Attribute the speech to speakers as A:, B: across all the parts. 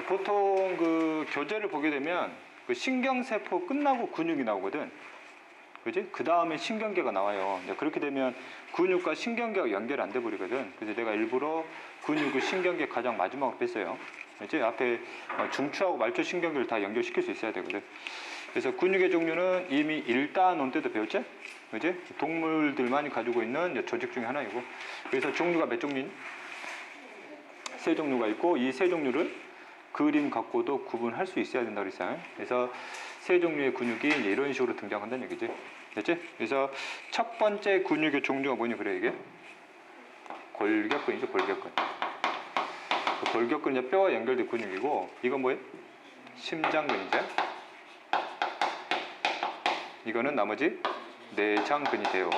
A: 보통 그 교재를 보게 되면 그 신경세포 끝나고 근육이 나오거든. 그지? 그 다음에 신경계가 나와요. 그렇게 되면 근육과 신경계가 연결 안 돼 버리거든. 그래서 내가 일부러 근육을 신경계 가장 마지막으로 뺐어요. 그지? 앞에 중추하고 말초 신경계를 다 연결시킬 수 있어야 되거든. 그래서 근육의 종류는 이미 1단 때도 배웠지? 그지? 동물들만이 가지고 있는 조직 중에 하나이고. 그래서 종류가 몇 종류니? 3종류가 있고, 이 3종류를 그림 갖고도 구분할 수 있어야 된다고 그랬어요. 그래서 3종류의 근육이 이제 이런 식으로 등장한다는 얘기지. 됐지? 그래서 첫 번째 근육의 종류가 뭐니 그래 이게? 골격근이죠. 골격근. 골격근이 뼈와 연결된 근육이고, 이건 뭐예요? 심장근이죠. 이거는 나머지 내장근이 돼요.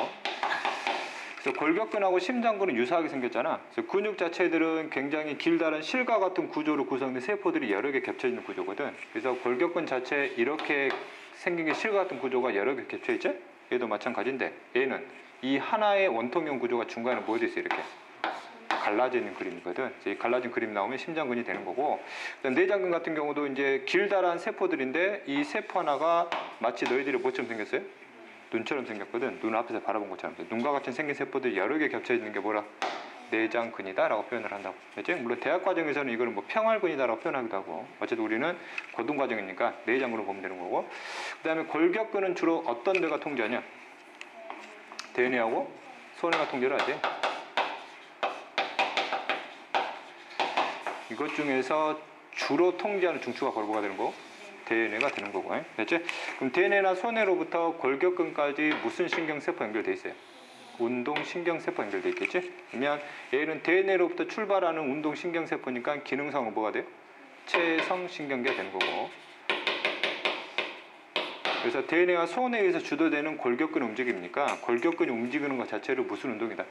A: 그래서 골격근하고 심장근은 유사하게 생겼잖아. 그래서 근육 자체들은 굉장히 길다란 실과 같은 구조로 구성된 세포들이 여러 개 겹쳐 있는 구조거든. 그래서 골격근 자체 이렇게 생긴 게 실과 같은 구조가 여러 개 겹쳐 있지? 얘도 마찬가지인데, 얘는 이 하나의 원통형 구조가 중간에 뭐에 있어 이렇게 갈라져 있는 그림이거든. 이 갈라진 그림 나오면 심장근이 되는 거고, 내장근 같은 경우도 이제 길다란 세포들인데, 이 세포 하나가 마치 너희들이 뭐처럼 생겼어요? 눈처럼 생겼거든. 눈 앞에서 바라본 것처럼. 눈과 같이 생긴 세포들이 여러 개 겹쳐 있는 게 뭐라? 내장근이다 라고 표현을 한다고. 그치? 물론 대학 과정에서는 이거는 뭐 평활근이다 라고 표현하기도 하고, 어쨌든 우리는 고등 과정이니까 내장근으로 보면 되는 거고, 그 다음에 골격근은 주로 어떤 데가 통제하냐? 대뇌하고 소뇌가 통제를 하지. 이것 중에서 주로 통제하는 중추가 바로 뭐가 되는 거고? 대뇌가 되는 거고. 됐지? 그럼 대뇌나 소뇌로부터 골격근까지 무슨 신경세포 연결돼 있어요? 운동신경세포 연결돼 있겠지? 그러면 얘는 대뇌로부터 출발하는 운동신경세포니까 기능상은 뭐가 돼요? 체성신경계가 되는 거고. 그래서 대뇌와 소뇌에 의해서 주도되는 골격근 움직임이니까 골격근이 움직이는 것 자체를 무슨 운동이다?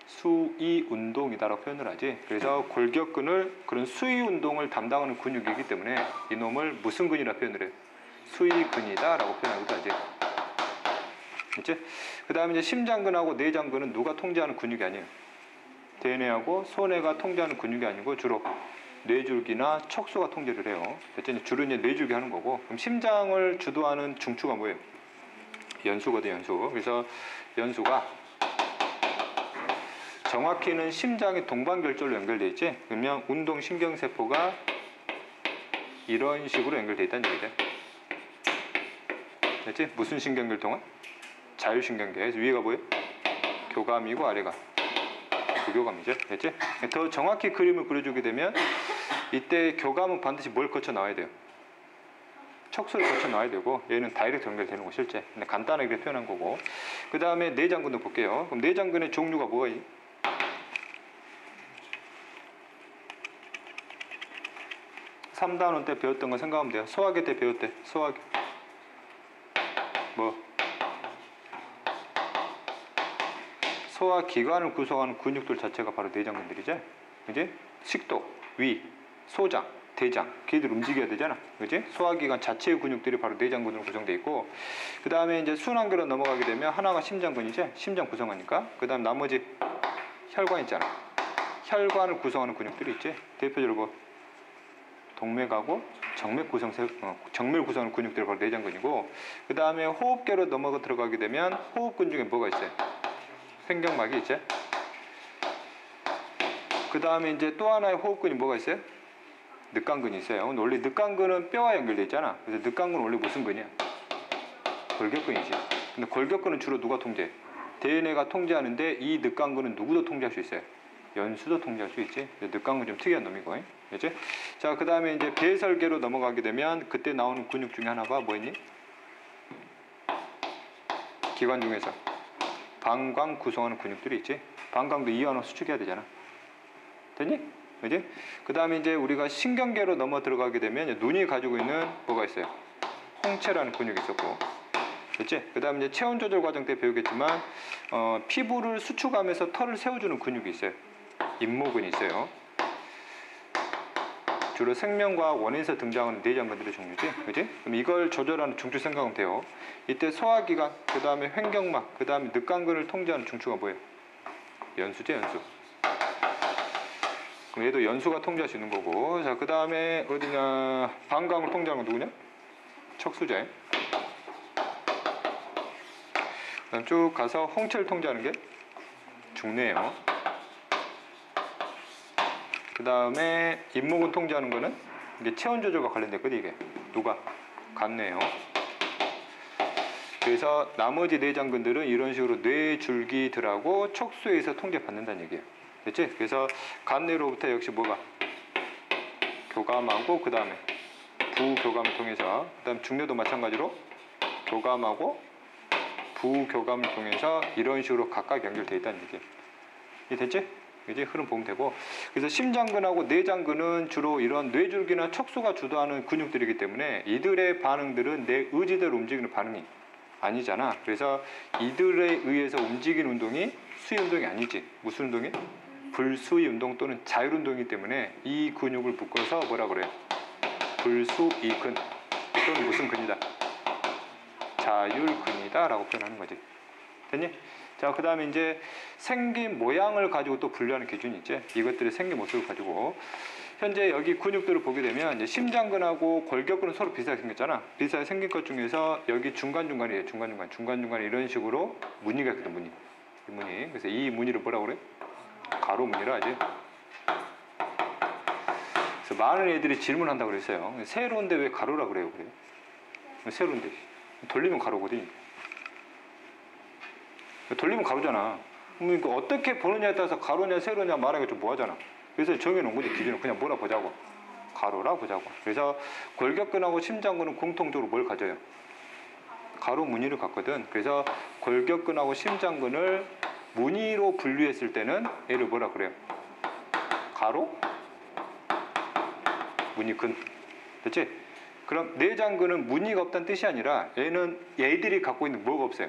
A: 수위 운동이다라고 표현을 하지. 그래서 골격근을 그런 수위 운동을 담당하는 근육이기 때문에 이놈을 무슨 근이라 표현을 해요? 수위근이다라고 표현하기도 하지. 그치? 그 다음에 이제 심장근하고 내장근은 누가 통제하는 근육이 아니에요. 대뇌하고 소뇌가 통제하는 근육이 아니고 주로 뇌줄기나 척수가 통제를 해요. 됐지? 주로 이제 뇌줄기 하는 거고. 그럼 심장을 주도하는 중추가 뭐예요? 연수거든, 연수. 그래서 연수가 정확히는 심장의 동반결절로 연결되어 있지. 그러면 운동신경세포가 이런 식으로 연결되어 있다는 얘기죠. 됐지? 무슨 신경결통은? 자율신경계. 그래서 위에가 뭐예요? 교감이고 아래가 부교감이죠. 됐지? 더 정확히 그림을 그려주게 되면 이때 교감은 반드시 뭘 거쳐 나와야 돼요? 척수를 거쳐 나와야 되고, 얘는 다이렉트 연결되는 거 실제. 근데 간단하게 표현한 거고. 그 다음에 내장근도 볼게요. 그럼 내장근의 종류가 뭐가 있니? 3단원 때 배웠던 거 생각하면 돼요. 소화기 때 배웠대. 소화기. 뭐? 소화기관을 구성하는 근육들 자체가 바로 내장근들이죠. 그지? 식도, 위, 소장, 대장. 걔들 움직여야 되잖아. 그지? 소화기관 자체의 근육들이 바로 내장근으로 구성되어 있고, 그 다음에 이제 순환계로 넘어가게 되면 하나가 심장근이죠. 심장 구성하니까. 그 다음 나머지 혈관 있잖아. 혈관을 구성하는 근육들이 있지. 대표적으로 뭐? 동맥하고 정맥 구성하는 근육들이 바로 내장근이고, 그 다음에 호흡계로 넘어가 들어가게 되면 호흡근 중에 뭐가 있어요? 횡격막이 있죠. 그 다음에 이제 또 하나의 호흡근이 뭐가 있어요? 늑강근이 있어요. 근데 원래 늑강근은 뼈와 연결되어 있잖아. 그래서 늑강근은 원래 무슨 근이야? 골격근이지. 근데 골격근은 주로 누가 통제해? 대뇌가 통제하는데, 이 늑강근은 누구도 통제할 수 있어요? 연수도 통제할 수 있지. 늑강근 좀 특이한 놈이고. 그치? 자, 그 다음에 이제 배설계로 넘어가게 되면 그때 나오는 근육 중에 하나가 뭐였니? 기관 중에서 방광 구성하는 근육들이 있지. 방광도 이완하고 수축해야 되잖아. 됐니? 그지? 그 다음에 이제 우리가 신경계로 넘어 들어가게 되면 눈이 가지고 있는 뭐가 있어요? 홍채라는 근육이 있었고. 그치? 그 다음에 이제 체온 조절 과정 때 배우겠지만, 피부를 수축하면서 털을 세워주는 근육이 있어요. 임모근이 있어요. 주로 생명과학 원에서 등장하는 내장근들의 종류지. 그지? 그럼 이걸 조절하는 중추 생각하면 돼요. 이때 소화기관, 그 다음에 횡격막, 그 다음에 늑강근을 통제하는 중추가 뭐예요? 연수죠, 연수. 그럼 얘도 연수가 통제할 수 있는 거고. 자, 그 다음에 어디냐? 방광을 통제하는 건 누구냐? 척수제. 그다음 쭉 가서 홍채를 통제하는 게 중뇌예요. 그 다음에 잇목은 통제하는 거는 이게 체온 조절과 관련됐거든. 이게 누가? 간뇌예요. 그래서 나머지 내장근들은 이런 식으로 뇌줄기들하고 척수에서 통제받는다는 얘기예요. 됐지? 그래서 간뇌로부터 역시 뭐가? 교감하고 그 다음에 부교감을 통해서, 그 다음 중뇌도 마찬가지로 교감하고 부교감을 통해서 이런 식으로 각각 연결되어 있다는 얘기예요. 이해됐지? 이제 흐름 보면 되고. 그래서 심장근하고 내장근은 주로 이런 뇌줄기나 척수가 주도하는 근육들이기 때문에 이들의 반응들은 내 의지대로 움직이는 반응이 아니잖아. 그래서 이들에 의해서 움직이는 운동이 수위 운동이 아니지. 무슨 운동이? 불수위 운동 또는 자율 운동이기 때문에 이 근육을 묶어서 뭐라 그래요? 불수위근 또는 무슨 근이다? 자율근이다 라고 표현하는 거지. 됐니? 자, 그 다음에 이제 생긴 모양을 가지고 또 분류하는 기준이 있지. 이것들의 생긴 모습을 가지고 현재 여기 근육들을 보게 되면 이제 심장근하고 골격근은 서로 비슷하게 생겼잖아. 비슷하게 생긴 것 중에서 여기 중간중간이에요. 중간중간에 이런 식으로 무늬가 있거든. 무늬. 이 무늬. 그래서 이 무늬를 뭐라고 그래? 가로무늬라 하지. 그래서 많은 애들이 질문한다고 그랬어요. 세로인데 왜 가로라 그래요? 그래요? 세로인데 돌리면 가로거든. 돌리면 가로잖아. 그러니까 어떻게 보느냐에 따라서 가로냐 세로냐 말하기가 좀 뭐하잖아. 그래서 정해놓은 거지. 기준을 그냥 뭐라 보자고? 가로라 보자고. 그래서 골격근하고 심장근은 공통적으로 뭘 가져요? 가로 무늬를 갖거든. 그래서 골격근하고 심장근을 무늬로 분류했을 때는 얘를 뭐라 그래요? 가로 무늬근. 됐지? 그럼 내장근은 무늬가 없다는 뜻이 아니라 얘들이 갖고 있는 뭐가 없어요?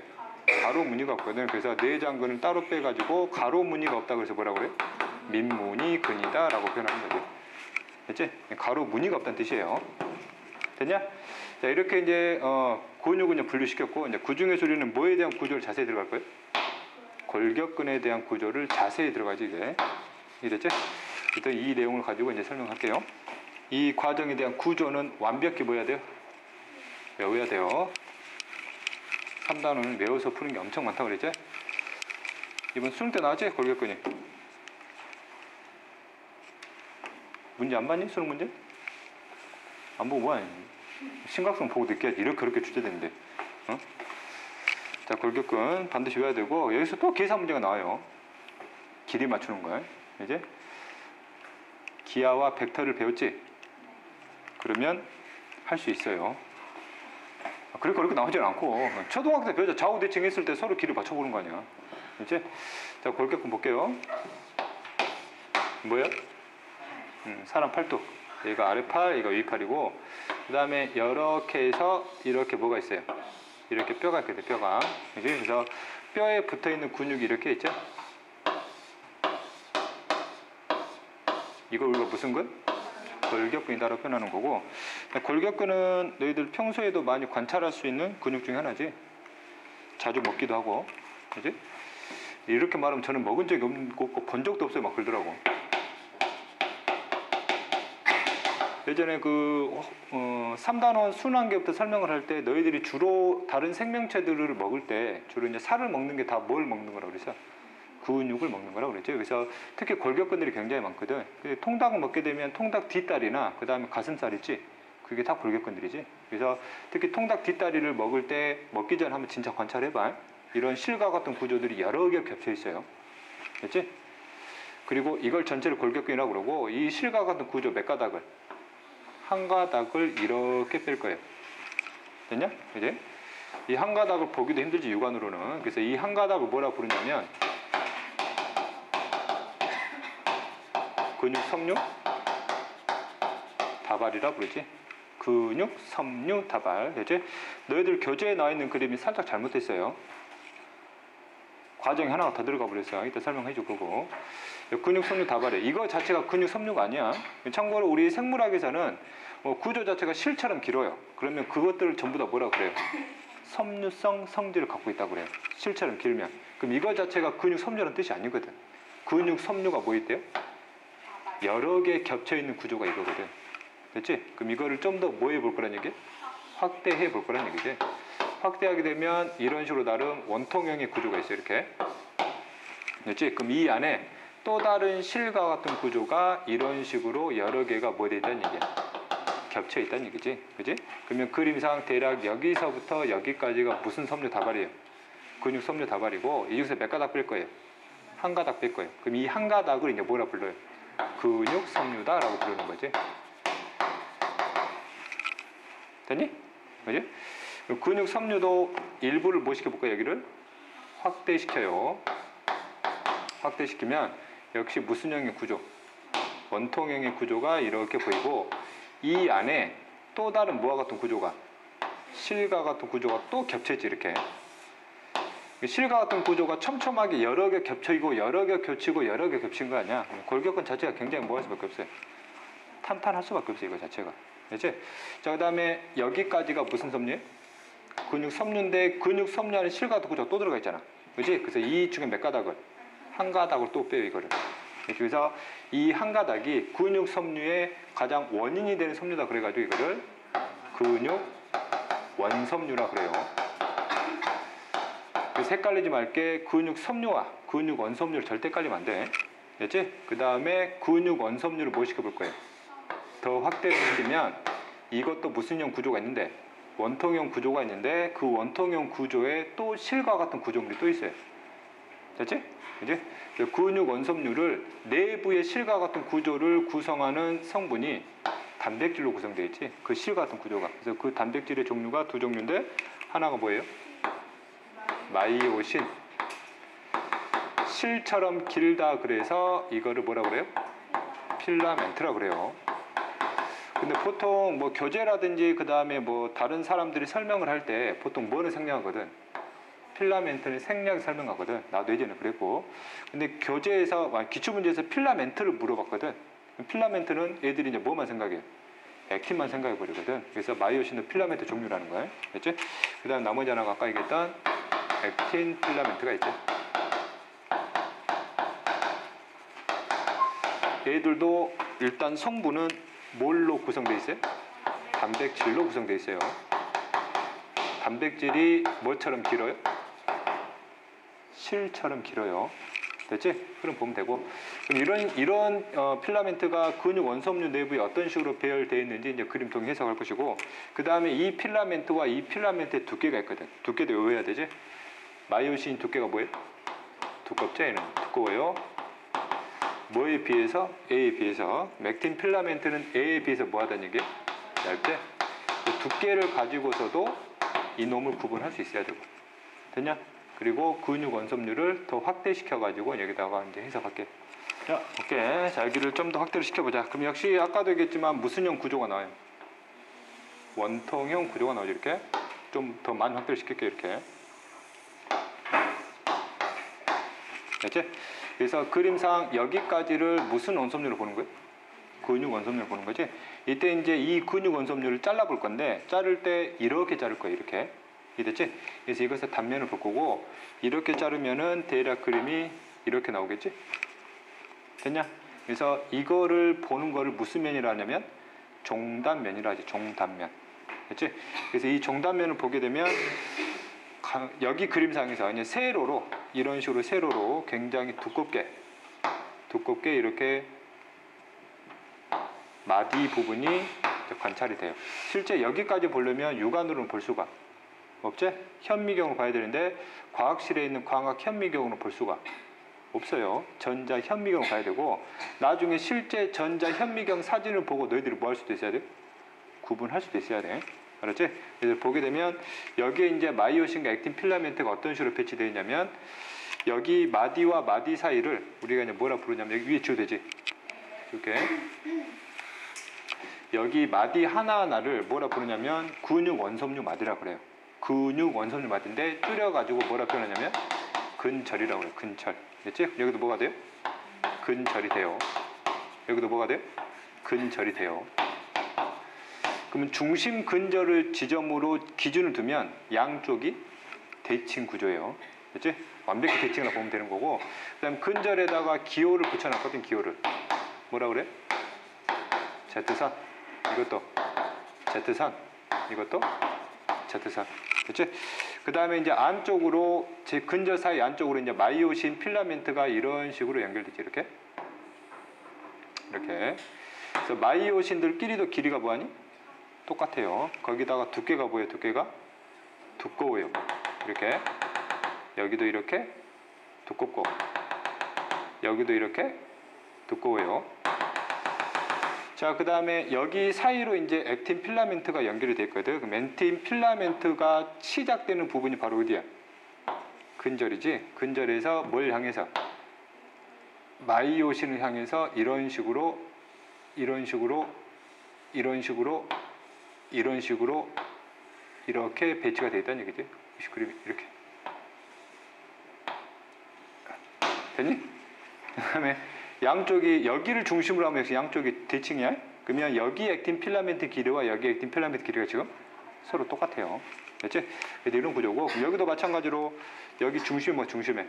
A: 가로 무늬가 없거든. 그래서 내장근을 따로 빼가지고 가로 무늬가 없다고 해서 뭐라 그래요? 민무늬근이다 라고 표현하는 거지. 됐지? 가로 무늬가 없다는 뜻이에요. 됐냐? 자, 이렇게 이제 근육은 이제 분류시켰고, 이제 그 중에서 우리는 뭐에 대한 구조를 자세히 들어갈 거예요? 골격근에 대한 구조를 자세히 들어가지. 이제 이랬지? 일단 이 내용을 가지고 이제 설명할게요. 이 과정에 대한 구조는 완벽히 뭐 해야 돼요? 외워야 돼요. 3단원은 외워서 푸는 게 엄청 많다고 그랬지? 이번 수능 때 나왔지? 골격근이. 문제 안 봤니? 수능 문제? 안 보고 뭐하니? 심각성 보고 느껴야지. 이렇게 그렇게 출제되는데. 어? 자, 골격근 반드시 외워야 되고, 여기서 또 계산 문제가 나와요. 길이 맞추는 거야. 이제 기하와 벡터를 배웠지? 그러면 할 수 있어요. 그렇게 나오지는 않고, 초등학교 때 배우자 좌우 대칭 했을 때 서로 길을 맞춰보는 거 아니야. 그치? 자, 골격근 볼게요. 뭐야? 사람 팔뚝. 얘가 아래팔, 얘가 위팔이고, 그 다음에 이렇게 해서 이렇게 뭐가 있어요? 이렇게 뼈가 있거든, 뼈가. 그치? 그래서 뼈에 붙어 있는 근육이 이렇게 있죠? 이걸 우리가 무슨 근? 골격근이다라고 표현하는 거고, 골격근은 너희들 평소에도 많이 관찰할 수 있는 근육 중에 하나지. 자주 먹기도 하고, 그지? 이렇게 말하면 저는 먹은 적이 없고 본 적도 없어요. 막 그러더라고. 예전에 3단원 순환계부터 설명을 할 때 너희들이 주로 다른 생명체들을 먹을 때 주로 이제 살을 먹는 게 다 뭘 먹는 거라고 그랬어? 근육을 먹는 거라고 그랬죠. 그래서 특히 골격근들이 굉장히 많거든. 통닭을 먹게 되면 통닭 뒷다리나 그 다음에 가슴살 있지? 그게 다 골격근들이지. 그래서 특히 통닭 뒷다리를 먹을 때 먹기 전에 한번 진짜 관찰해봐. 이런 실과 같은 구조들이 여러 개 겹쳐 있어요. 됐지? 그리고 이걸 전체를 골격근이라고 그러고, 이 실과 같은 구조 몇 가닥을? 한 가닥을 이렇게 뺄 거예요. 됐냐? 이제 이 한 가닥을 보기도 힘들지, 육안으로는. 그래서 이 한 가닥을 뭐라 부르냐면 근육 섬유 다발이라 부르지. 근육 섬유 다발. 됐지? 너희들 교재에 나와 있는 그림이 살짝 잘못됐어요. 과정이 하나가 더 들어가 버렸어요. 이따 설명해 줄 거고. 근육 섬유 다발이에요. 이거 자체가 근육 섬유가 아니야. 참고로 우리 생물학에서는 구조 자체가 실처럼 길어요. 그러면 그것들을 전부 다 뭐라고 그래요? 섬유성 성질을 갖고 있다고 그래요. 실처럼 길면. 그럼 이거 자체가 근육 섬유라는 뜻이 아니거든. 근육 섬유가 뭐 있대요? 여러 개 겹쳐 있는 구조가 이거거든. 됐지? 그럼 이거를 좀 더 뭐 해볼 거란 얘기? 확대해 볼 거란 얘기지. 확대하게 되면 이런 식으로 나름 원통형의 구조가 있어요. 이렇게. 됐지? 그럼 이 안에 또 다른 실과 같은 구조가 이런 식으로 여러 개가 뭐 돼 있다는 얘기야. 겹쳐 있다는 얘기지. 그지? 그러면 그림상 대략 여기서부터 여기까지가 무슨 섬유 다발이에요? 근육 섬유 다발이고 이 중에서 몇 가닥 뺄 거예요? 한 가닥 뺄 거예요. 그럼 이 한 가닥을 이제 뭐라 불러요? 근육 섬유다라고 부르는 거지. 됐니? 그지? 근육 섬유도 일부를 뭐 시켜볼까요? 여기를 확대시켜요. 확대시키면 역시 무슨 형의 구조? 원통형의 구조가 이렇게 보이고 이 안에 또 다른 뭐와 같은 구조가? 실과 같은 구조가 또 겹쳐있지 이렇게. 실과 같은 구조가 촘촘하게 여러 개 겹쳐있고 여러 개 겹치고 여러 개 겹친 거 아니야. 골격근 자체가 굉장히 뭐 할 수밖에 없어요. 탄탄할 수밖에 없어요. 이거 자체가. 그렇지? 자, 그 다음에 여기까지가 무슨 섬유예요? 근육 섬유인데 근육 섬유 안에 실 같은 구조가 또 들어가 있잖아. 그렇지? 그래서 이 중에 몇 가닥을? 한 가닥을 또 빼요 이거를. 그래서 이 한 가닥이 근육 섬유의 가장 원인이 되는 섬유다 그래가지고 이거를 근육 원섬유라 그래요. 그래서 헷갈리지 말게 근육 섬유와 근육 원섬유를 절대 헷갈리면 안 돼. 됐지? 그 다음에 근육 원섬유를 뭐 시켜볼 거예요? 더 확대를 시키면 이것도 무슨 형 구조가 있는데 원통형 구조가 있는데 그 원통형 구조에 또 실과 같은 구조물이 또 있어요. 됐지? 그지? 근육 원섬유를 내부의 실과 같은 구조를 구성하는 성분이 단백질로 구성되어 있지. 그 실 같은 구조가. 그래서 그 단백질의 종류가 두 종류인데 하나가 뭐예요? 마이오신. 실처럼 길다 그래서 이거를 뭐라 그래요? 필라멘트라 그래요. 근데 보통 뭐 교재라든지 그 다음에 뭐 다른 사람들이 설명을 할 때 보통 뭐를 생략하거든? 필라멘트는 생략 설명하거든. 나도 예전에 그랬고. 근데 교재에서 기출문제에서 필라멘트를 물어봤거든. 필라멘트는 애들이 이제 뭐만 생각해? 액틴만 생각해 버리거든. 그래서 마이오신도 필라멘트 종류라는 거야. 됐지? 그 다음 나머지 하나가 아까 얘기했던 액틴 필라멘트가 있지. 얘들도 일단 성분은 뭘로 구성되어 있어요? 단백질로 구성되어 있어요. 단백질이 뭐처럼 길어요? 실처럼 길어요. 됐지? 그럼 보면 되고. 그럼 이런 필라멘트가 근육 원섬유 내부에 어떤 식으로 배열되어 있는지 이제 그림 통해 해석할 것이고, 그 다음에 이 필라멘트와 이 필라멘트의 두께가 있거든. 두께도 외워야 되지? 마이오신 두께가 뭐예요? 두껍죠? 얘는 두꺼워요. 뭐에 비해서? A에 비해서. 맥틴 필라멘트는 A에 비해서 뭐 하다는 얘기예요? 얇대? 두께를 가지고서도 이 놈을 구분할 수 있어야 되고. 됐냐? 그리고 근육 원섬유를 더 확대시켜 가지고 여기다가 이제 해석할게. 자, 오케이. 자, 여기를 좀 더 확대를 시켜보자. 그럼 역시 아까도 얘기했지만 무슨 형 구조가 나와요? 원통형 구조가 나오죠. 이렇게. 좀 더 많이 확대를 시킬게요. 이렇게. 됐지? 그래서 그림상 여기까지를 무슨 원섬유로 보는 거예요? 근육 원섬유로 보는 거지. 이때 이제 이 근육 원섬유를 잘라볼 건데 자를 때 이렇게 자를 거예요. 이렇게. 이해됐지? 그래서 이것의 단면을 볼 거고 이렇게 자르면은 대략 그림이 이렇게 나오겠지? 됐냐? 그래서 이거를 보는 거를 무슨 면이라 하냐면 종단면이라 하지. 종단면. 됐지? 그래서 이 종단면을 보게 되면 여기 그림상에서 이제 세로로 이런 식으로 세로로 굉장히 두껍게 이렇게 마디 부분이 관찰이 돼요. 실제 여기까지 보려면 육안으로는 볼 수가 없지? 현미경으로 봐야 되는데 과학실에 있는 광학 현미경으로 볼 수가 없어요. 전자 현미경으로 봐야 되고 나중에 실제 전자 현미경 사진을 보고 너희들이 뭐 할 수도 있어야 돼? 구분할 수도 있어야 돼. 알았지? 그래서 보게 되면 여기에 이제 마이오신과 액틴 필라멘트가 어떤 식으로 배치되어 있냐면 여기 마디와 마디 사이를 우리가 이제 뭐라 부르냐면 여기 위에 지워되지? 이렇게 여기 마디 하나하나를 뭐라 부르냐면 근육 원섬유 마디라 그래요. 근육 원섬유 마디인데 줄여가지고 뭐라 표현하냐면 근절이라고 해요. 근절. 됐지? 여기도 뭐가 돼요? 근절이 돼요. 여기도 뭐가 돼요? 근절이 돼요. 그러면 중심 근절을 지점으로 기준을 두면 양쪽이 대칭 구조예요. 됐지? 완벽히 대칭을 보면 되는 거고 그 다음 근절에다가 기호를 붙여놨거든. 기호를. 뭐라 그래? Z선. 이것도 Z선. 이것도 Z선. 그렇지? 그 다음에 이제 안쪽으로 제 근절 사이 안쪽으로 이제 마이오신 필라멘트가 이런 식으로 연결되지. 이렇게. 그래서 마이오신들끼리도 길이가 뭐하니? 똑같아요. 거기다가 두께가 뭐예요? 두께가 두꺼워요. 이렇게. 여기도 이렇게 두껍고 여기도 이렇게 두꺼워요. 자, 그 다음에 여기 사이로 이제 액틴 필라멘트가 연결이 되어 있거든. 그럼 액틴 필라멘트가 시작되는 부분이 바로 어디야? 근절이지. 근절에서 뭘 향해서? 마이오신을 향해서 이런 식으로 이렇게 배치가 되어 있다는 얘기지. 그림이 이렇게. 됐니? 그 다음에 양쪽이 여기를 중심으로 하면 역시 양쪽이 대칭이야. 그러면 여기 액틴 필라멘트 길이와 여기 액틴 필라멘트 길이가 지금 서로 똑같아요. 됐지? 이런 구조고, 여기도 마찬가지로 여기 중심 중심에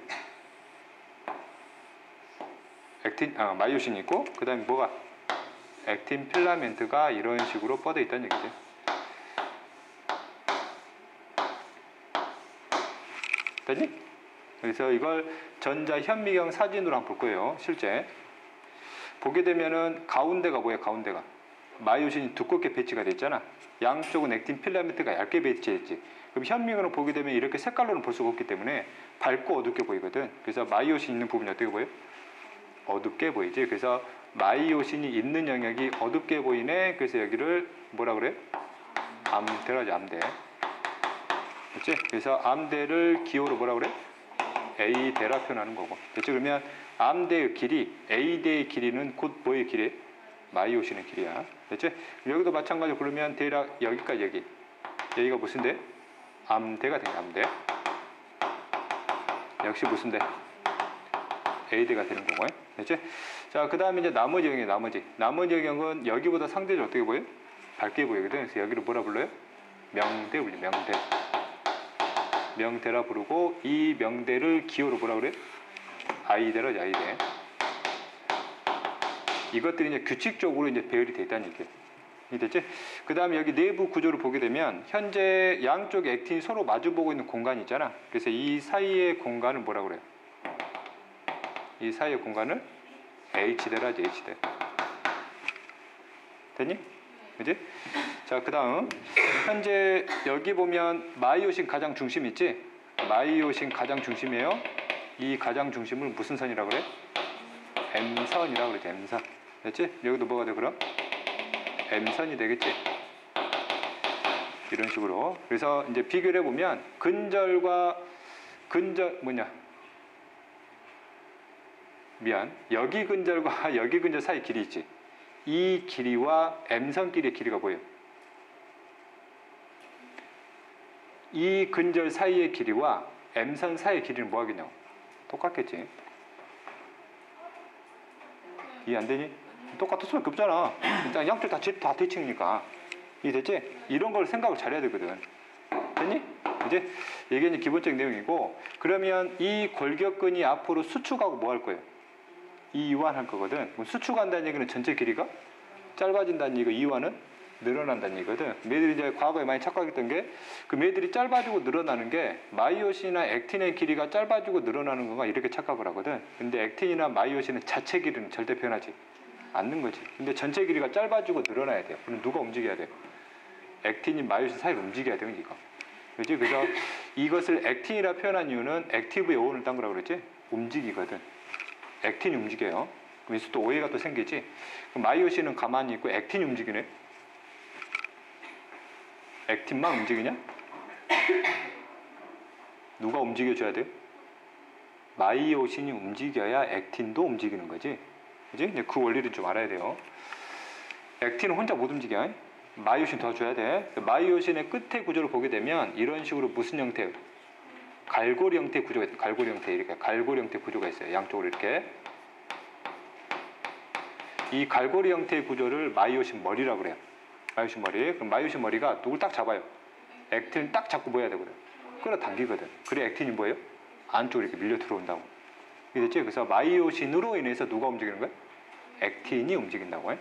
A: 액틴 마이오신이 있고, 그 다음에 뭐가 액틴 필라멘트가 이런 식으로 뻗어 있다는 얘기지. 됐니? 그래서 이걸 전자 현미경 사진으로 한번 볼 거예요. 실제 보게 되면은 가운데가 뭐야? 가운데가 마이오신이 두껍게 배치가 됐잖아. 양쪽은 액틴 필라멘트가 얇게 배치했지. 그럼 현미경으로 보게 되면 이렇게 색깔로는 볼 수가 없기 때문에 밝고 어둡게 보이거든. 그래서 마이오신 있는 부분이 어떻게 보여? 어둡게 보이지. 그래서 마이오신이 있는 영역이 어둡게 보이네. 그래서 여기를 뭐라 그래? 암대라지. 암대. 그렇지? 그래서 암대를 기호로 뭐라 그래? A대라 표현하는 거고. 됐죠? 그러면 암대의 길이, A대의 길이는 곧 뭐의 길이? 마이오신의 길이야. 됐죠? 여기도 마찬가지로 그러면 대략 여기까지 여기가 무슨 대? 암대가 되는 암대. 역시 무슨 대? A대가 되는 거고. 됐죠? 자, 그 다음에 이제 나머지 영역, 나머지 영역은 여기보다 상대적으로 어떻게 보여? 밝게 보이거든. 그래서 여기를 뭐라 불러요? 명대 불려. 명대. 명대라 부르고, 이 명대를 기호로 뭐라 그래? I대라지. I대. 이것들이 이제 규칙적으로 이제 배열이 되어 있다는 얘기예요. 됐지? 그 다음에 여기 내부 구조를 보게 되면 현재 양쪽 액틴이 서로 마주보고 있는 공간이 있잖아. 그래서 이 사이의 공간을 뭐라 그래요? 이 사이의 공간을 H대라지. H대. 됐니? 그지? 자, 그 다음 현재 여기 보면 마이오신 가장 중심 있지? 마이오신 가장 중심이에요. 이 가장 중심을 무슨 선이라고 그래? M선이라고 그러지. M선. 됐지? 여기도 뭐가 돼 그럼? M선이 되겠지? 이런 식으로. 그래서 이제 비교를 해보면 여기 근절과 여기 근절 사이 길이 있지? 이 길이와 M선 길이의 길이가 보여. 이 근절 사이의 길이와 M선 사이의 길이는 뭐 하겠냐고? 똑같겠지. 이해 안 되니? 똑같을 수밖에 없잖아. 일단 양쪽 다 대칭이니까. 이해됐지? 이런 걸 생각을 잘해야 되거든. 됐니? 이제 이게 이제 기본적인 내용이고, 그러면 이 골격근이 앞으로 수축하고 뭐 할 거예요? 이완할 거거든. 수축한다는 얘기는 전체 길이가 짧아진다는 얘기고, 이완은 늘어난다는 얘기거든. 매들이 이제 과거에 많이 착각했던 게, 그 매들이 짧아지고 늘어나는 게 마이오신이나 액틴의 길이가 짧아지고 늘어나는 거가 이렇게 착각을 하거든. 근데 액틴이나 마이오신의 자체 길이는 절대 변하지 않는 거지. 근데 전체 길이가 짧아지고 늘어나야 돼요. 그럼 누가 움직여야 돼요? 액틴이 마이오신 사이가 움직여야 돼요, 이거. 그렇지? 그래서 이것을 액틴이라 표현한 이유는 액티브의 오온을 딴 거라고 그랬지? 움직이거든. 액틴이 움직여요. 그래서 또 오해가 또 생기지. 그럼 마이오신은 가만히 있고 액틴이 움직이네. 액틴만 움직이냐? 누가 움직여줘야 돼요? 마이오신이 움직여야 액틴도 움직이는 거지. 그지? 그 원리를 좀 알아야 돼요. 액틴은 혼자 못 움직여. 마이오신 도와줘야 돼. 마이오신의 끝에 구조를 보게 되면 이런 식으로 무슨 형태? 갈고리 형태의 구조가 있어요. 갈고리 형태. 이렇게 갈고리 형태의 구조가 있어요. 양쪽으로 이렇게. 이 갈고리 형태의 구조를 마이오신 머리라고 그래요. 마이오신 머리. 그럼 마이오신 머리가 누굴 딱 잡아요? 액틴을 딱 잡고 뭐 해야 되거든? 끌어당기거든. 그래 액틴이 뭐예요? 안쪽으로 이렇게 밀려 들어온다고. 이해됐지? 그래서 마이오신으로 인해서 누가 움직이는 거야? 액틴이 움직인다고 해.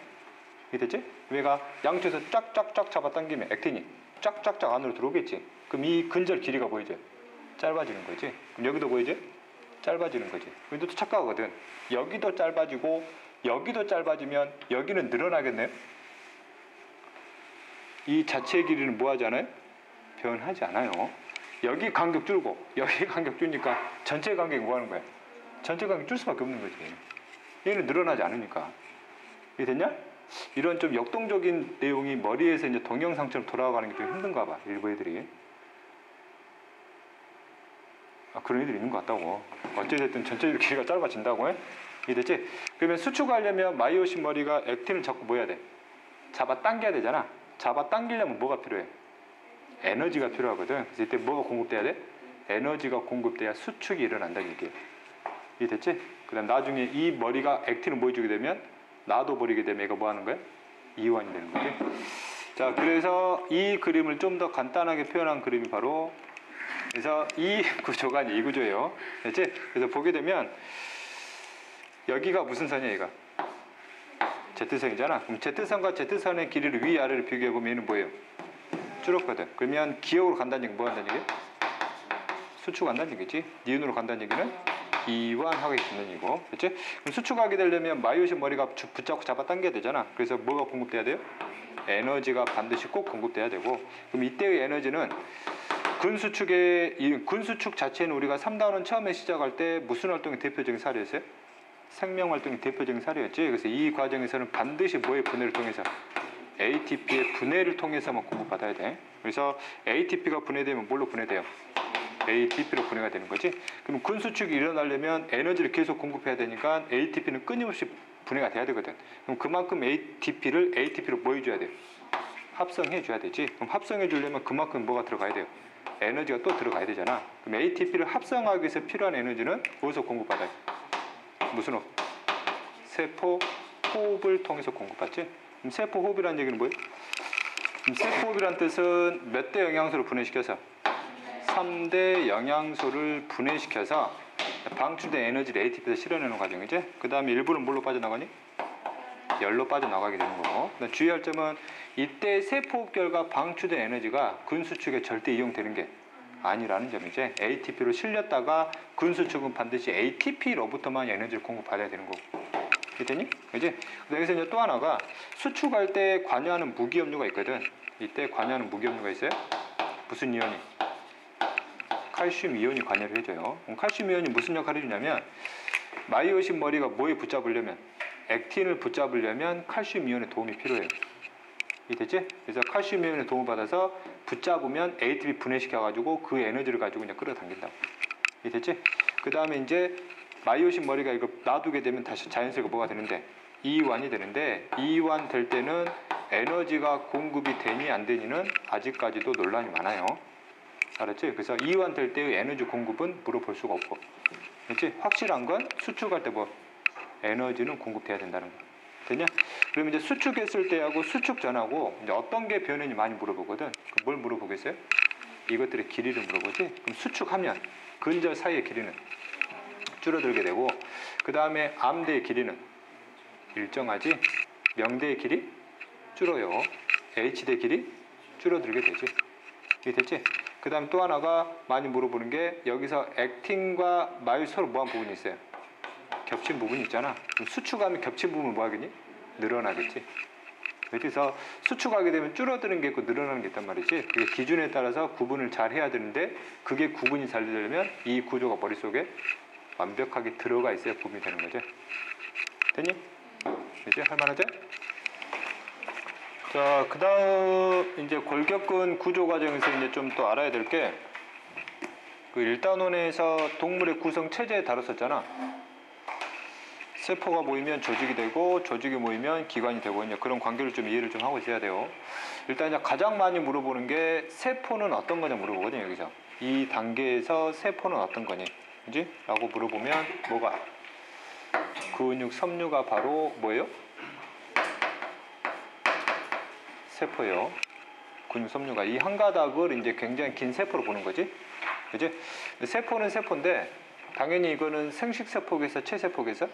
A: 이해됐지? 얘가 양쪽에서 쫙쫙쫙 잡아당기면 액틴이 쫙쫙쫙 안으로 들어오겠지. 그럼 이 근절 길이가 보이죠? 짧아지는 거지. 그럼 여기도 보이지? 짧아지는 거지. 여기도 착각하거든. 여기도 짧아지고 여기도 짧아지면 여기는 늘어나겠네요. 이 자체의 길이는 뭐 하지 않아요? 변하지 않아요. 여기 간격 줄고 여기 간격 줄니까 전체 간격이 뭐 하는 거야? 전체 간격 줄 수밖에 없는 거지. 얘는 늘어나지 않으니까. 이해됐냐? 이런 좀 역동적인 내용이 머리에서 이제 동영상처럼 돌아가는 게 좀 힘든가 봐. 일부 애들이. 그런 애들이 있는 것 같다고. 어찌됐든 전체적으로 길이가 짧아진다고 해? 이해됐지? 그러면 수축하려면 마이오신 머리가 액틴을 자꾸 뭐 해야 돼? 잡아 당겨야 되잖아. 잡아 당기려면 뭐가 필요해? 에너지가 필요하거든. 그래서 이때 뭐가 공급돼야 돼? 에너지가 공급돼야 수축이 일어난다는 얘기예요. 이해됐지? 그 다음 나중에 이 머리가 액틴을 뭐 해주게 되면 놔둬버리게 되면 얘가 뭐 하는 거야? 이완이 되는 거지. 자, 그래서 이 그림을 좀 더 간단하게 표현한 그림이 바로 그래서 이 구조가 이 구조예요. 됐지? 그래서 보게 되면 여기가 무슨 선이야, 얘가? Z선이잖아. 그럼 Z선과 Z선의 길이를 위아래를 비교해보면 얘는 뭐예요? 줄었거든. 그러면 기역으로 간다는 얘기는 뭐 한다는 얘기야? 수축한다는 얘기지. 니은으로 간다는 얘기는 이완하게 된다는 얘기고. 그렇지? 그럼 수축하게 되려면 마이오신 머리가 붙잡고 잡아당겨야 되잖아. 그래서 뭐가 공급돼야 돼요? 에너지가 반드시 꼭 공급돼야 되고. 그럼 이때의 에너지는 이 근수축 자체는 우리가 3단원 처음에 시작할 때 무슨 활동이 대표적인 사례였어요? 생명활동이 대표적인 사례였지. 그래서 이 과정에서는 반드시 뭐의 분해를 통해서? ATP의 분해를 통해서만 공급받아야 돼. 그래서 ATP가 분해되면 뭘로 분해돼요? ATP로 분해가 되는 거지. 그럼 근수축이 일어나려면 에너지를 계속 공급해야 되니까 ATP는 끊임없이 분해가 돼야 되거든. 그럼 그만큼 ATP로 뭐 해줘야 돼요? 합성해 줘야 되지. 그럼 합성해 주려면 그만큼 뭐가 들어가야 돼요? 에너지가 또 들어가야 되잖아. 그럼 ATP를 합성하기 위해서 필요한 에너지는 어디서 공급받아요? 무슨 호흡? 세포 호흡을 통해서 공급받지. 그럼 세포 호흡이라는 얘기는 뭐예요? 세포 호흡이라는 뜻은 몇 대 영양소를 분해시켜서 3대 영양소를 분해시켜서 방출된 에너지를 ATP에서 실어내는 과정이지. 그 다음에 일부는 뭘로 빠져나가니? 열로 빠져나가게 되는 거고. 주의할 점은 이때 세포호흡 결과 방출된 에너지가 근수축에 절대 이용되는 게 아니라는 점이지. ATP로 실렸다가 근수축은 반드시 ATP로부터만 에너지를 공급받아야 되는 거고. 이해되니? 그지? 여기서 이제 또 하나가 수축할 때 관여하는 무기염류가 있거든. 이때 관여하는 무기염류가 있어요. 무슨 이온이? 칼슘 이온이 관여를 해줘요. 그럼 칼슘 이온이 무슨 역할을 해주냐면 마이오신 머리가 뭐에 붙잡으려면 액틴을 붙잡으려면 칼슘 이온의 도움이 필요해요. 이해됐지? 그래서 칼슘 이온의 도움을 받아서 붙잡으면 ATP 분해시켜가지고 그 에너지를 가지고 그냥 끌어당긴다고. 이해됐지? 그 다음에 이제 마이오신 머리가 이거 놔두게 되면 다시 자연스럽게 뭐가 되는데 이완이 되는데 이완 될 때는 에너지가 공급이 되니 안 되니는 아직까지도 논란이 많아요. 알았지? 그래서 이완 될 때의 에너지 공급은 물어볼 수가 없고. 그렇지? 확실한 건 수축할 때 뭐 에너지는 공급돼야 된다는 거. 되냐? 그러면 이제 수축했을 때하고 수축 전하고 이제 어떤 게 변했는지 많이 물어보거든. 뭘 물어보겠어요? 이것들의 길이를 물어보지. 그럼 수축하면 근절 사이의 길이는 줄어들게 되고, 그 다음에 암대의 길이는 일정하지. 명대의 길이 줄어요. H대 길이 줄어들게 되지. 이게 됐지? 그 다음 또 하나가 많이 물어보는 게 여기서 액틴과 마유 서로 뭐한 부분이 있어요? 겹친 부분이 있잖아. 그럼 수축하면 겹친 부분은 뭐 하겠니? 늘어나겠지. 그래서 수축하게 되면 줄어드는 게 있고 늘어나는 게 있단 말이지. 그게 기준에 따라서 구분을 잘 해야 되는데 그게 구분이 잘 되려면 이 구조가 머릿속에 완벽하게 들어가 있어야 구분이 되는 거죠. 됐니? 이제 할만하지? 자, 그 다음 이제 골격근 구조 과정에서 이제 좀 또 알아야 될 게 그 1단원에서 동물의 구성 체제 다뤘었잖아. 세포가 모이면 조직이 되고 조직이 모이면 기관이 되고 이제 그런 관계를 좀 이해를 좀 하고 있어야 돼요. 일단 이제 가장 많이 물어보는 게 세포는 어떤 거냐 물어보거든요. 여기서 이 단계에서 세포는 어떤 거니? 그지? 라고 물어보면 뭐가? 근육, 섬유가 바로 뭐예요? 세포예요. 근육, 섬유가 이 한 가닥을 이제 굉장히 긴 세포로 보는 거지. 그지? 세포는 세포인데 당연히 이거는 생식세포겠어, 체세포겠어?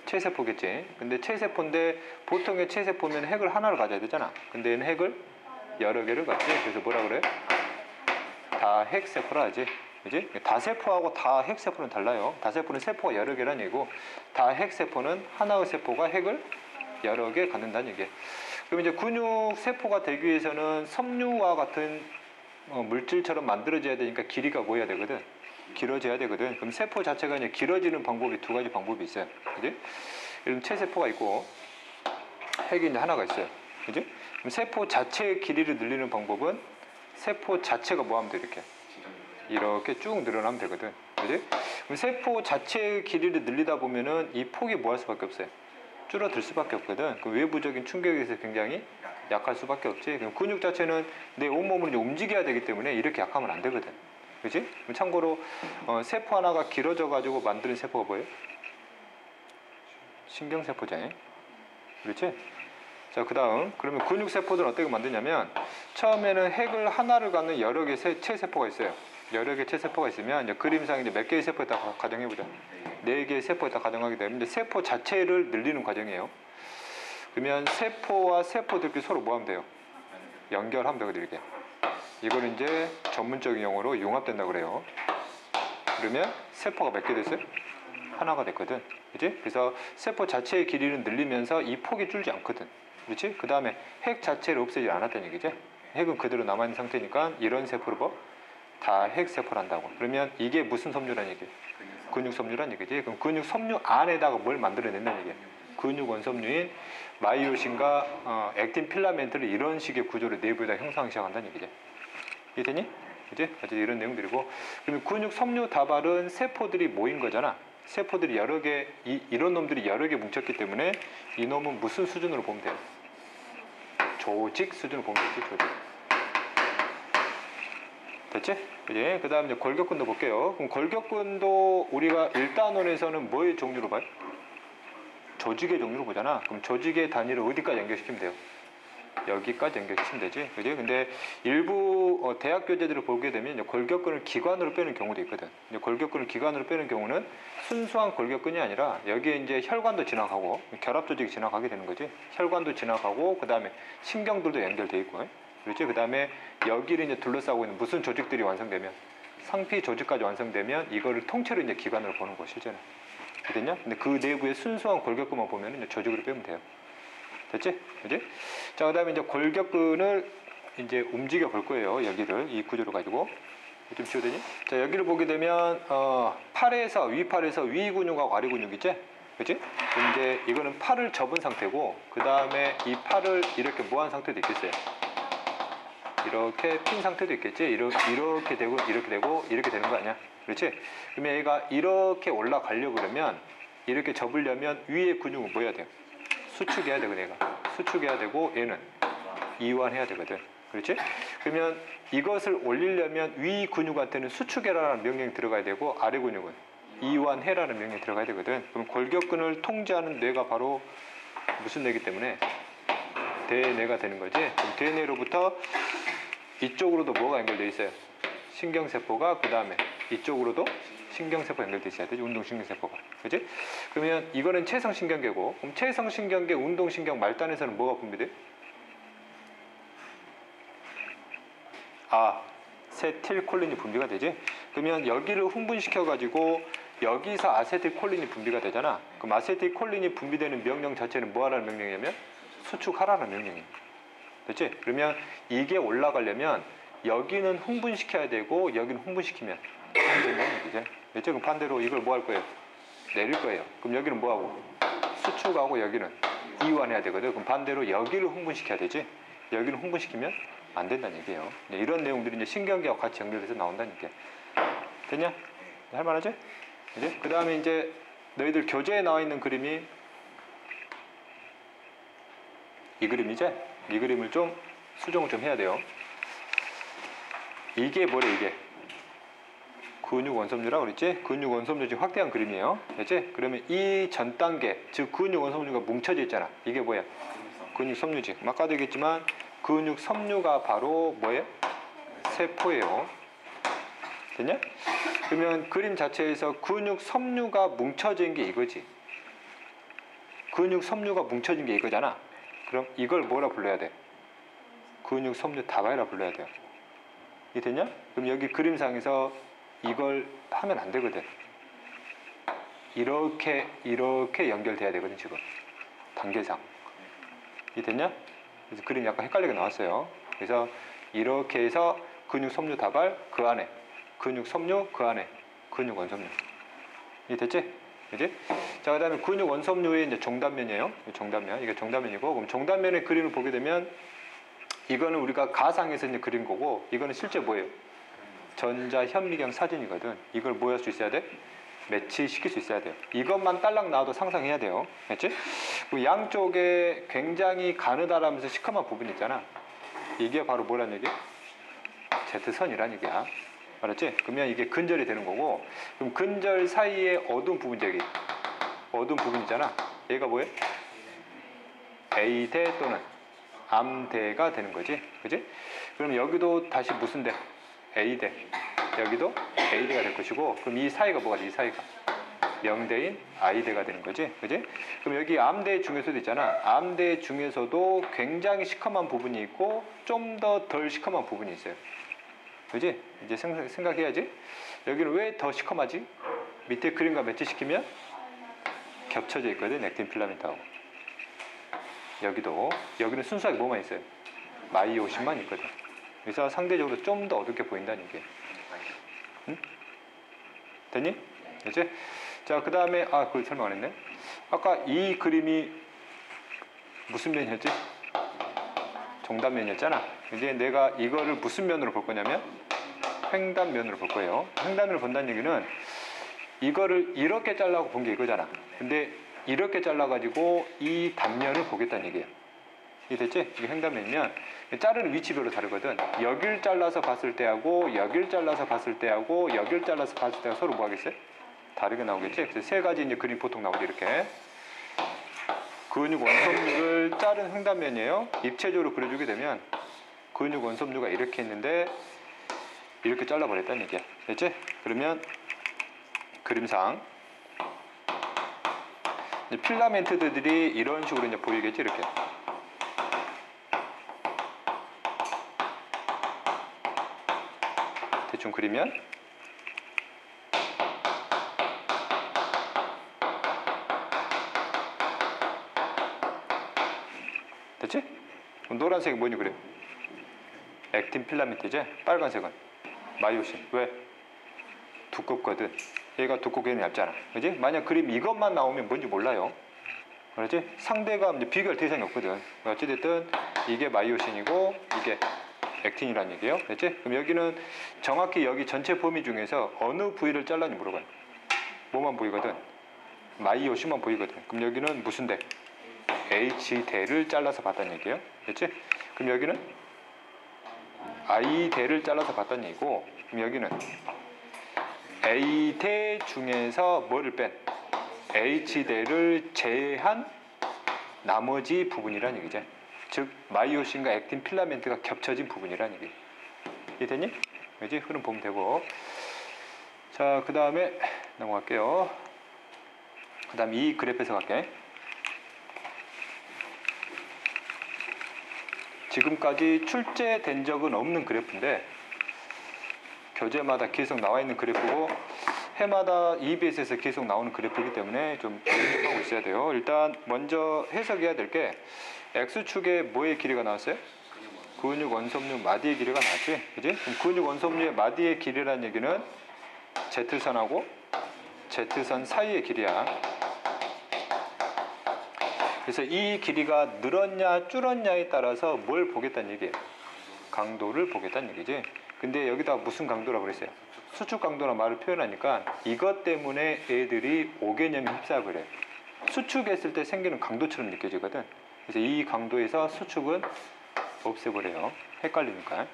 A: 체세포겠지. 근데 체세포인데 보통의 체세포면 핵을 하나를 가져야 되잖아. 근데 얘는 핵을 여러 개를 갖지. 그래서 뭐라 그래? 다핵세포라 하지. 그지? 다세포하고 다핵세포는 달라요. 다세포는 세포가 여러 개란 얘기고 다핵세포는 하나의 세포가 핵을 여러 개 갖는다는 얘기예요. 그럼 이제 근육세포가 되기 위해서는 섬유와 같은 물질처럼 만들어져야 되니까 길이가 뭐여야 되거든? 길어져야 되거든. 그럼 세포 자체가 이제 길어지는 방법이 두 가지 방법이 있어요. 그지? 이런 체세포가 있고 핵이 이제 하나가 있어요. 그지? 그럼 세포 자체의 길이를 늘리는 방법은 세포 자체가 뭐 하면 돼? 이렇게 쭉 늘어나면 되거든. 그지? 그럼 세포 자체의 길이를 늘리다 보면은 이 폭이 뭐 할 수밖에 없어요? 줄어들 수밖에 없거든. 그 외부적인 충격에 의해서 굉장히 약할 수밖에 없지. 그럼 근육 자체는 내 온몸을 이제 움직여야 되기 때문에 이렇게 약하면 안 되거든. 그지? 참고로 세포 하나가 길어져 가지고 만드는 세포가 뭐예요? 신경세포잖아요. 그렇지? 자, 그 다음 그러면 근육세포들은 어떻게 만드냐면 처음에는 핵을 하나를 갖는 여러 개의 체세포가 있어요. 여러 개의 체세포가 있으면 이제 그림상 이제 몇 개의 세포에다 가정해보자. 4개의 세포에다 가정하게 되면 이제 세포 자체를 늘리는 과정이에요. 그러면 세포와 세포들끼리 서로 뭐 하면 돼요? 연결하면 되거든요. 이렇게. 이걸 이제 전문적인 용어로 융합된다고 그래요. 그러면 세포가 몇 개 됐어요? 하나가 됐거든. 그렇지? 그래서 세포 자체의 길이는 늘리면서 이 폭이 줄지 않거든. 그렇지? 그 다음에 핵 자체를 없애지 않았다는 얘기죠. 핵은 그대로 남아있는 상태니까 이런 세포를 뭐? 다 핵세포란다고. 그러면 이게 무슨 섬유란 얘기예요? 근육 섬유란 얘기지. 그럼 근육 섬유 안에다가 뭘 만들어낸다는 얘기예요? 근육 원섬유인 마이오신과 액틴 필라멘트를 이런 식의 구조를 내부에다 형성하기 시작한다는 얘기죠. 이해되니? 그지? 어쨌든 이런 내용들이고. 그러면 근육 섬유 다발은 세포들이 모인 거잖아. 세포들이 여러 개, 이런 놈들이 여러 개 뭉쳤기 때문에 이 놈은 무슨 수준으로 보면 돼요? 조직 수준으로 보면 되지, 조직. 됐지? 그지? 그 다음 이제 골격근도 볼게요. 그럼 골격근도 우리가 1단원에서는 뭐의 종류로 봐요? 조직의 종류로 보잖아. 그럼 조직의 단위를 어디까지 연결시키면 돼요? 여기까지 연결시키면 되지. 그지? 근데 일부 대학 교재들을 보게 되면 이제 골격근을 기관으로 빼는 경우도 있거든. 이제 골격근을 기관으로 빼는 경우는 순수한 골격근이 아니라 여기에 이제 혈관도 지나가고 결합 조직이 지나가게 되는 거지. 혈관도 지나가고 그 다음에 신경들도 연결돼 있고. 그렇지? 그 다음에 여기를 이제 둘러싸고 있는 무슨 조직들이 완성되면 상피 조직까지 완성되면 이거를 통째로 이제 기관으로 보는 거 실제는. 됐냐? 근데 그 내부에 순수한 골격근만 보면 이제 조직으로 빼면 돼요. 됐지? 그지? 자, 그 다음에 이제 골격근을 이제 움직여 볼 거예요. 여기를 이 구조를 가지고 좀 지워되니? 자, 여기를 보게 되면 팔에서 위팔에서 위 근육하고 아래 근육 있지? 그지? 이제 이거는 팔을 접은 상태고 그 다음에 이 팔을 이렇게 모한 상태도 있겠어요. 이렇게 핀 상태도 있겠지? 이렇게 되고 이렇게 되고 이렇게 되는 거 아니야? 그렇지? 그러면 얘가 이렇게 올라가려고 그러면 이렇게 접으려면 위에 근육은 뭐 해야 돼요? 수축해야 되거든. 얘가 수축해야 되고 얘는 이완해야 되거든. 그렇지? 그러면 이것을 올리려면 위 근육한테는 수축해라는 명령이 들어가야 되고 아래 근육은 이완해라는 명령이 들어가야 되거든. 그럼 골격근을 통제하는 뇌가 바로 무슨 뇌이기 때문에 대뇌가 되는 거지. 그럼 대뇌로부터 이쪽으로도 뭐가 연결되어 있어요? 신경세포가. 그 다음에 이쪽으로도 신경세포 연결되어 있어야 되지. 운동신경세포가. 그지? 그러면 이거는 체성신경계고 그럼 체성신경계 운동신경 말단에서는 뭐가 분비돼? 아세틸콜린이 분비가 되지. 그러면 여기를 흥분시켜가지고 여기서 아세틸콜린이 분비가 되잖아. 그럼 아세틸콜린이 분비되는 명령 자체는 뭐 하라는 명령이냐면 수축하라는 명령이에요. 됐지? 그러면 이게 올라가려면 여기는 흥분시켜야 되고 여기는 흥분시키면 안 된다는 얘기죠. 됐죠? 그럼 반대로 이걸 뭐 할 거예요? 내릴 거예요. 그럼 여기는 뭐 하고? 수축하고 여기는 이완해야 되거든. 그럼 반대로 여기를 흥분시켜야 되지. 여기를 흥분시키면 안 된다는 얘기예요. 이런 내용들이 이제 신경계와 같이 연결돼서 나온다는 얘기야. 됐냐? 할만하지? 이제 그 다음에 이제 너희들 교재에 나와 있는 그림이 이 그림이지? 이 그림을 좀 수정을 좀 해야 돼요. 이게 뭐래 이게? 근육 원섬유라고 그랬지? 근육 원섬유 지금 확대한 그림이에요. 됐지? 그러면 이 전 단계, 즉 근육 원섬유가 뭉쳐져 있잖아. 이게 뭐야? 근육 섬유지. 아까도 얘기했지만 근육 섬유가 바로 뭐예요? 세포예요. 됐냐? 그러면 그림 자체에서 근육 섬유가 뭉쳐진 게 이거지. 근육 섬유가 뭉쳐진 게 이거잖아. 그럼 이걸 뭐라 불러야 돼? 근육 섬유 다발이라 불러야 돼요. 이해됐냐? 그럼 여기 그림상에서 이걸 하면 안 되거든. 이렇게 연결돼야 되거든 지금 단계상. 이해됐냐? 그래서 그림 약간 헷갈리게 나왔어요. 그래서 이렇게 해서 근육 섬유 다발 그 안에 근육 섬유 그 안에 근육 원섬유. 이해됐지? 그지? 자, 그 다음에 근육 원섬유의 이제 종단면이에요. 종단면. 이게 종단면이고, 그럼 종단면의 그림을 보게 되면 이거는 우리가 가상에서 이제 그린 거고, 이거는 실제 뭐예요? 전자 현미경 사진이거든. 이걸 뭐 할 수 있어야 돼? 매치시킬 수 있어야 돼요. 이것만 딸랑 나와도 상상해야 돼요. 알지? 그 양쪽에 굉장히 가느다라면서 시커먼 부분 있잖아. 이게 바로 뭐란 얘기야? Z선이란 얘기야. 알았지? 그러면 이게 근절이 되는 거고, 그럼 근절 사이에 어두운 부분 저기 어두운 부분 있잖아. 얘가 뭐예요? A대 또는 암대가 되는 거지. 그지? 그럼 여기도 다시 무슨 대? A대. 여기도 A대가 될 것이고, 그럼 이 사이가 뭐가 돼? 이 사이가 0대인 I대가 되는 거지. 그지? 그럼 여기 암대 중에서도 있잖아. 암대 중에서도 굉장히 시커먼 부분이 있고 좀 더 덜 시커먼 부분이 있어요. 그지? 이제 생각해야지. 여기는 왜 더 시커하지? 밑에 그림과 매치시키면 겹쳐져 있거든. 액틴 필라멘트하고. 여기는 순수하게 뭐만 있어요? 마이오신만 있거든. 그래서 상대적으로 좀 더 어둡게 보인다는 얘기예요. 응? 됐니? 그치? 자, 그 다음에 그걸 설명 안 했네. 아까 이 그림이 무슨 면이었지? 종단면이었잖아. 이제 내가 이거를 무슨 면으로 볼 거냐면 횡단면으로 볼 거예요. 횡단면을 본다는 얘기는 이거를 이렇게 잘라고 본 게 이거잖아. 근데 이렇게 잘라가지고 이 단면을 보겠다는 얘기예요. 이해됐지? 이게 횡단면이면 자르는 위치별로 다르거든. 여길 잘라서 봤을 때하고 여길 잘라서 봤을 때하고 여길 잘라서 봤을 때가 서로 뭐 하겠어요? 다르게 나오겠지? 그래서 세 가지 이제 그림 보통 나오죠. 이렇게 근육 원섬유를 자른 횡단면이에요. 입체적으로 그려주게 되면 근육 원섬유가 이렇게 있는데 이렇게 잘라버렸다는 얘기야. 됐지? 그러면 그림상 이제 필라멘트들이 이런 식으로 이제 보이겠지? 이렇게. 대충 그리면 됐지? 그럼 노란색이 뭐니 그래? 액틴 필라멘트지? 빨간색은 마이오신. 왜? 두껍거든. 얘가 두껍고 얘는 얇잖아. 그지? 만약 그림 이것만 나오면 뭔지 몰라요. 그렇지? 상대가 이제 비교할 대상이 없거든. 어찌됐든 이게 마이오신이고 이게 액틴이란 얘기예요. 됐지? 그럼 여기는 정확히 여기 전체 범위 중에서 어느 부위를 잘라니 물어봐요. 뭐만 보이거든? 마이오신만 보이거든. 그럼 여기는 무슨 대? H대를 잘라서 봤다는 얘기예요. 됐지? 그럼 여기는 I대를 잘라서 봤다는 얘기고, 그럼 여기는 A대 중에서 뭐를 뺀? H대를 제외한 나머지 부분이란 얘기죠. 즉 마이오신과 액틴 필라멘트가 겹쳐진 부분이란 얘기. 이해됐니? 그지? 흐름 보면 되고. 자, 그 다음에 넘어갈게요. 그 다음 이 그래프에서 갈게. 지금까지 출제된 적은 없는 그래프인데 교재마다 계속 나와 있는 그래프고 해마다 EBS에서 계속 나오는 그래프이기 때문에 좀 하고 있어야 돼요. 일단 먼저 해석해야 될 게 X축에 뭐의 길이가 나왔어요? 근육 원섬유 마디의 길이가 나왔지. 그지? 그럼 근육 원섬유의 마디의 길이라는 얘기는 Z선하고 Z선 사이의 길이야. 그래서 이 길이가 늘었냐 줄었냐에 따라서 뭘 보겠다는 얘기예요. 강도를 보겠다는 얘기지. 근데 여기다 무슨 강도라고 그랬어요? 수축 강도란 말을 표현하니까 이것 때문에 애들이 5개념이 흡사하고 그래요. 수축했을 때 생기는 강도처럼 느껴지거든. 그래서 이 강도에서 수축은 없애버려요. 헷갈리니까.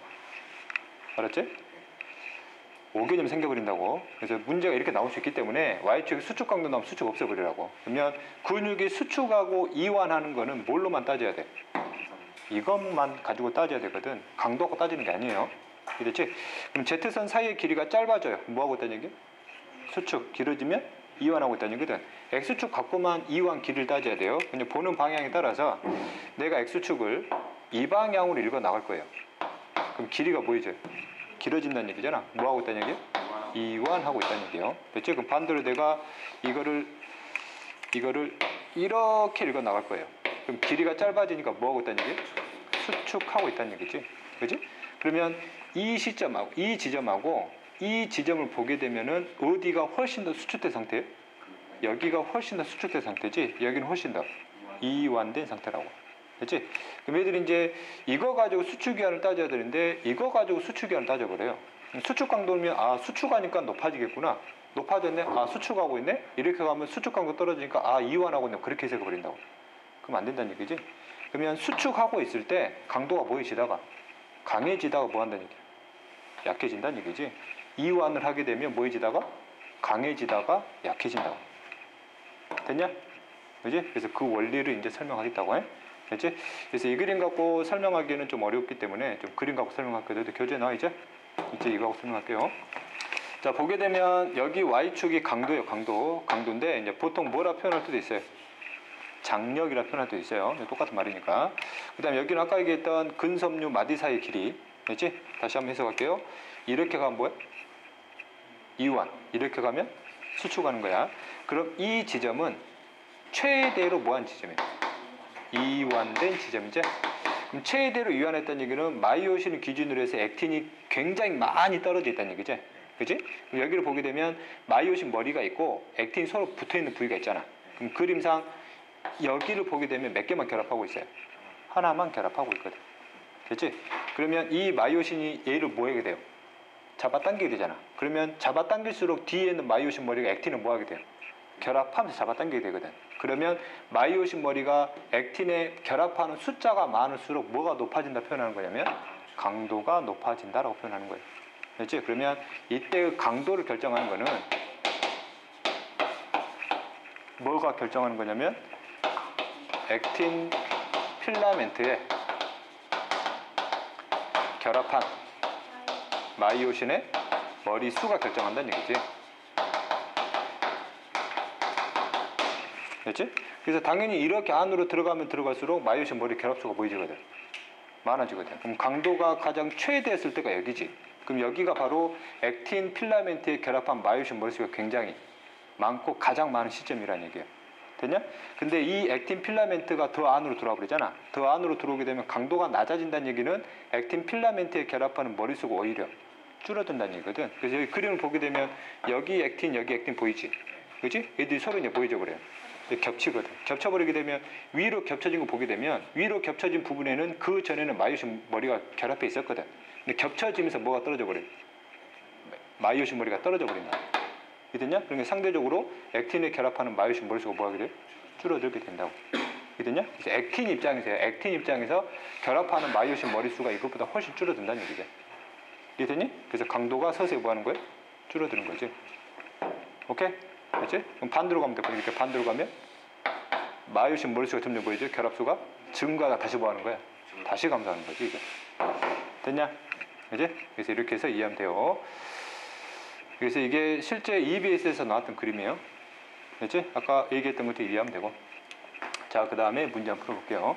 A: 알았지? 5개념 생겨버린다고. 그래서 문제가 이렇게 나올 수 있기 때문에 Y축에 수축 강도 나오면 수축 없애버리라고. 그러면 근육이 수축하고 이완하는 거는 뭘로만 따져야 돼? 이것만 가지고 따져야 되거든. 강도하고 따지는 게 아니에요. 이랬지? 그럼 Z선 사이의 길이가 짧아져요. 뭐하고 있다는 얘기? 수축. 길어지면 이완하고 있다는 얘기거든. X축 갖고만 이완 길이를 따져야 돼요. 그냥 보는 방향에 따라서 내가 X축을 이 방향으로 읽어 나갈 거예요. 그럼 길이가 보이죠? 길어진다는 얘기잖아. 뭐 하고 있다는 얘기야? 이완하고 있다는 얘기예요. 됐죠? 그럼 반대로 내가 이거를 이렇게 읽어 나갈 거예요. 그럼 길이가 짧아지니까 뭐 하고 있다는 얘기야? 수축하고 있다는 얘기지. 그지? 그러면 이 시점하고 이 지점하고 이 지점을 보게 되면은 어디가 훨씬 더 수축된 상태예요? 여기가 훨씬 더 수축된 상태지. 여기는 훨씬 더 이완된 상태라고. 그렇지? 그럼 애들이 이제 이거 가지고 수축이완을 따져야 되는데 이거 가지고 수축이완을 따져버려요. 수축 강도면 아 수축하니까 높아지겠구나. 높아졌네. 아 수축하고 있네. 이렇게 가면 수축 강도 떨어지니까 아 이완하고 있네. 그렇게 해석해 버린다고. 그럼 안 된다는 얘기지. 그러면 수축하고 있을 때 강도가 보이시다가 강해지다가 뭐 한다는 얘기야? 약해진다는 얘기지. 이완을 하게 되면 뭐해지다가 강해지다가 약해진다고. 됐냐? 그지? 그래서 그 원리를 이제 설명하겠다고 해. 됐지? 그래서 이 그림 갖고 설명하기에는 좀 어렵기 때문에 좀 그림 갖고 설명할게요. 교재 나와 이제 이거 갖고 설명할게요. 자, 보게 되면 여기 Y축이 강도예요. 강도인데 이제 보통 뭐라 표현할 때도 있어요. 장력이라 표현할 때도 있어요. 똑같은 말이니까. 그 다음에 여기는 아까 얘기했던 근섬유 마디 사이 길이. 됐지? 다시 한번 해석할게요. 이렇게 가면 뭐야? 이완. 이렇게 가면 수축하는 거야. 그럼 이 지점은 최대로 뭐한 지점이에요? 이완된 지점이죠. 그럼 최대로 이완했다는 얘기는 마이오신을 기준으로 해서 액틴이 굉장히 많이 떨어져 있다는 얘기죠. 그지? 여기를 보게 되면 마이오신 머리가 있고 액틴이 서로 붙어있는 부위가 있잖아. 그럼 그림상 여기를 보게 되면 몇 개만 결합하고 있어요? 하나만 결합하고 있거든. 됐지? 그러면 이 마이오신이 얘를 뭐 하게 돼요? 잡아당기게 되잖아. 그러면 잡아당길수록 뒤에 있는 마이오신 머리가 액틴을 뭐 하게 돼요? 결합하면서 잡아당기게 되거든. 그러면 마이오신 머리가 액틴에 결합하는 숫자가 많을수록 뭐가 높아진다 표현하는 거냐면 강도가 높아진다라고 표현하는 거예요. 됐지? 그러면 이때 강도를 결정하는 거는 뭐가 결정하는 거냐면 액틴 필라멘트에 결합한 마이오신의 머리 수가 결정한다는 얘기지. 됐지? 그래서 당연히 이렇게 안으로 들어가면 들어갈수록 마이오신 머리 결합수가 보이지거든. 많아지거든. 그럼 강도가 가장 최대했을 때가 여기지. 그럼 여기가 바로 액틴 필라멘트에 결합한 마이오신 머리수가 굉장히 많고 가장 많은 시점이라는 얘기예요. 됐냐? 근데 이 액틴 필라멘트가 더 안으로 들어와 버리잖아. 더 안으로 들어오게 되면 강도가 낮아진다는 얘기는 액틴 필라멘트에 결합하는 머리수가 오히려 줄어든다는 얘기거든. 그래서 여기 그림을 보게 되면 여기 액틴 보이지? 그지? 얘들이 서로 이제 보이죠, 그래요. 겹치거든. 겹쳐버리게 되면 위로 겹쳐진 거 보게 되면 위로 겹쳐진 부분에는 그 전에는 마이오신 머리가 결합해 있었거든. 근데 겹쳐지면서 뭐가 떨어져 버려? 마이오신 머리가 떨어져 버린다. 이해됐냐? 그러니까 상대적으로 액틴에 결합하는 마이오신 머리수가 뭐하게 돼요? 줄어들게 된다고. 이해됐냐? 그래서 액틴 입장에서 결합하는 마이오신 머리수가 이것보다 훨씬 줄어든다는 얘기죠. 이해됐니? 그래서 강도가 서서히 뭐하는 거예요? 줄어드는 거지. 오케이? 됐지? 그럼 반대로 가면 돼. 이렇게 반대로 가면 마이오신 머리수가 점점 보이죠? 결합수가 증가가 다시 뭐하는 거야? 다시 감소하는 거지 이게. 됐냐? 그지? 그래서 이렇게 해서 이해하면 돼요. 그래서 이게 실제 EBS에서 나왔던 그림이에요. 됐지? 아까 얘기했던 것도 이해하면 되고. 자, 그 다음에 문제 한번 풀어볼게요.